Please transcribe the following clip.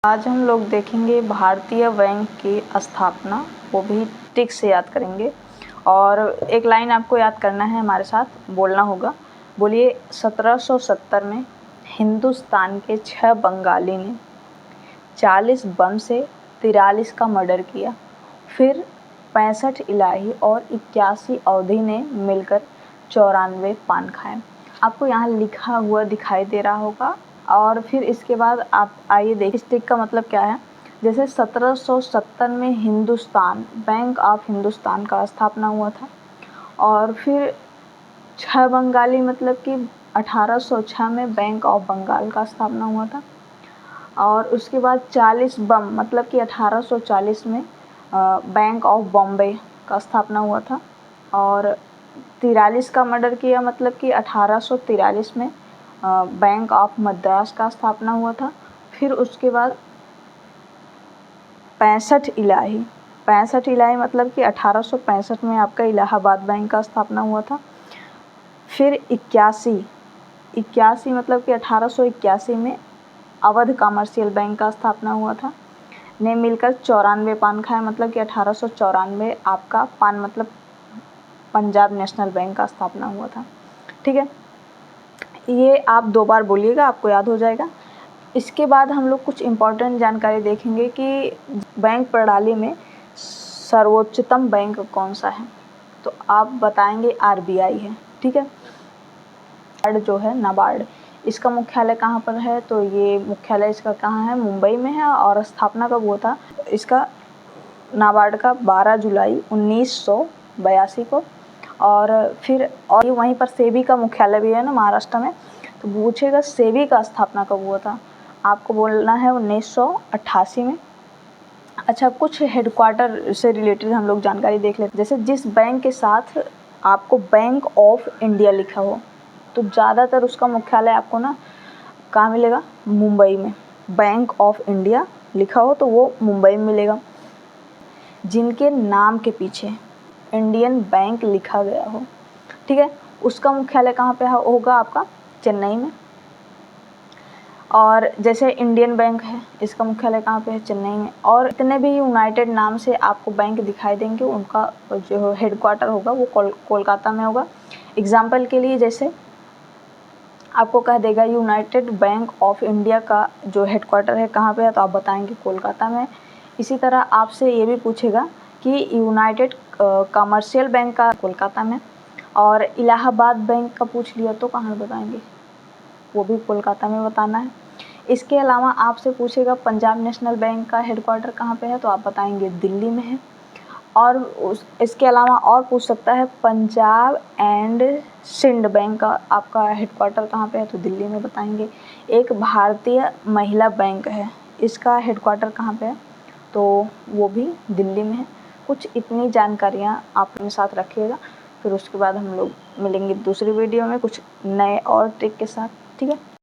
आज हम लोग देखेंगे भारतीय बैंक की स्थापना, वो भी ट्रिक से याद करेंगे। और एक लाइन आपको याद करना है, हमारे साथ बोलना होगा। बोलिए, 1770 में हिंदुस्तान के 6 बंगाली ने 40 बम से 43 का मर्डर किया। फिर 65 इलाही और 81 अवधी ने मिलकर 94 पान खाए। आपको यहाँ लिखा हुआ दिखाई दे रहा होगा। और फिर इसके बाद आप आइए देखिए इस ट्रिक का मतलब क्या है। जैसे 1770 में हिंदुस्तान, बैंक ऑफ हिंदुस्तान का स्थापना हुआ था। और फिर 6 बंगाली मतलब कि 1806 में बैंक ऑफ बंगाल का स्थापना हुआ था। और उसके बाद 40 बम मतलब कि 1840 में बैंक ऑफ बॉम्बे का स्थापना हुआ था। और 43 का मर्डर किया मतलब कि 1843 में बैंक ऑफ मद्रास का स्थापना हुआ था। फिर उसके बाद 65 इलाही मतलब कि 1865 में आपका इलाहाबाद बैंक का स्थापना हुआ था। फिर 81 मतलब कि 1881 में अवध कमर्शियल बैंक का स्थापना हुआ था। ने मिलकर 94 पान खाए मतलब कि 1894 आपका पान मतलब पंजाब नेशनल बैंक का स्थापना हुआ था। ठीक है, ये आप 2 बार बोलिएगा, आपको याद हो जाएगा। इसके बाद हम लोग कुछ इम्पोर्टेंट जानकारी देखेंगे कि बैंक प्रणाली में सर्वोच्चतम बैंक कौन सा है। तो आप बताएंगे आरबीआई है। ठीक है, जो है नाबार्ड, इसका मुख्यालय कहाँ पर है? तो ये मुख्यालय इसका कहाँ है? मुंबई में है। और स्थापना कब हुआ था इसका, नाबार्ड का? 12 जुलाई 1982 को। और फिर और वहीं पर सेबी का मुख्यालय भी है ना, महाराष्ट्र में। तो पूछेगा सेबी का स्थापना कब हुआ था, आपको बोलना है 1988 में। अच्छा, कुछ हेडक्वार्टर से रिलेटेड हम लोग जानकारी देख लेते हैं। जैसे जिस बैंक के साथ आपको बैंक ऑफ इंडिया लिखा हो, तो ज़्यादातर उसका मुख्यालय आपको ना कहाँ मिलेगा? मुंबई में। बैंक ऑफ इंडिया लिखा हो तो वो मुंबई में मिलेगा। जिनके नाम के पीछे इंडियन बैंक लिखा गया हो, ठीक है, उसका मुख्यालय कहाँ पे होगा? आपका चेन्नई में। और जैसे इंडियन बैंक है, इसका मुख्यालय कहाँ पे है? चेन्नई में। और इतने भी यूनाइटेड नाम से आपको बैंक दिखाई देंगे, उनका जो हेडक्वार्टर होगा वो कोलकाता में होगा। एग्जाम्पल के लिए जैसे आपको कह देगा यूनाइटेड बैंक ऑफ इंडिया का जो हेडक्वार्टर है कहाँ पे है, तो आप बताएंगे कोलकाता में। इसी तरह आपसे ये भी पूछेगा कि यूनाइटेड कमर्शियल बैंक का कोलकाता में। और इलाहाबाद बैंक का पूछ लिया तो कहाँ बताएंगे? वो भी कोलकाता में बताना है। इसके अलावा आपसे पूछेगा पंजाब नेशनल बैंक का हेडक्वार्टर कहाँ पे है, तो आप बताएंगे दिल्ली में है। और इसके अलावा और पूछ सकता है पंजाब एंड सिंध बैंक का आपका हेडक्वार्टर कहाँ पे है, तो दिल्ली में बताएंगे। एक भारतीय महिला बैंक है, इसका हेडक्वार्टर कहाँ पे है, तो वो भी दिल्ली में है। कुछ इतनी जानकारियाँ आप अपने साथ रखिएगा। फिर उसके बाद हम लोग मिलेंगे दूसरी वीडियो में कुछ नए और ट्रिक के साथ। ठीक है।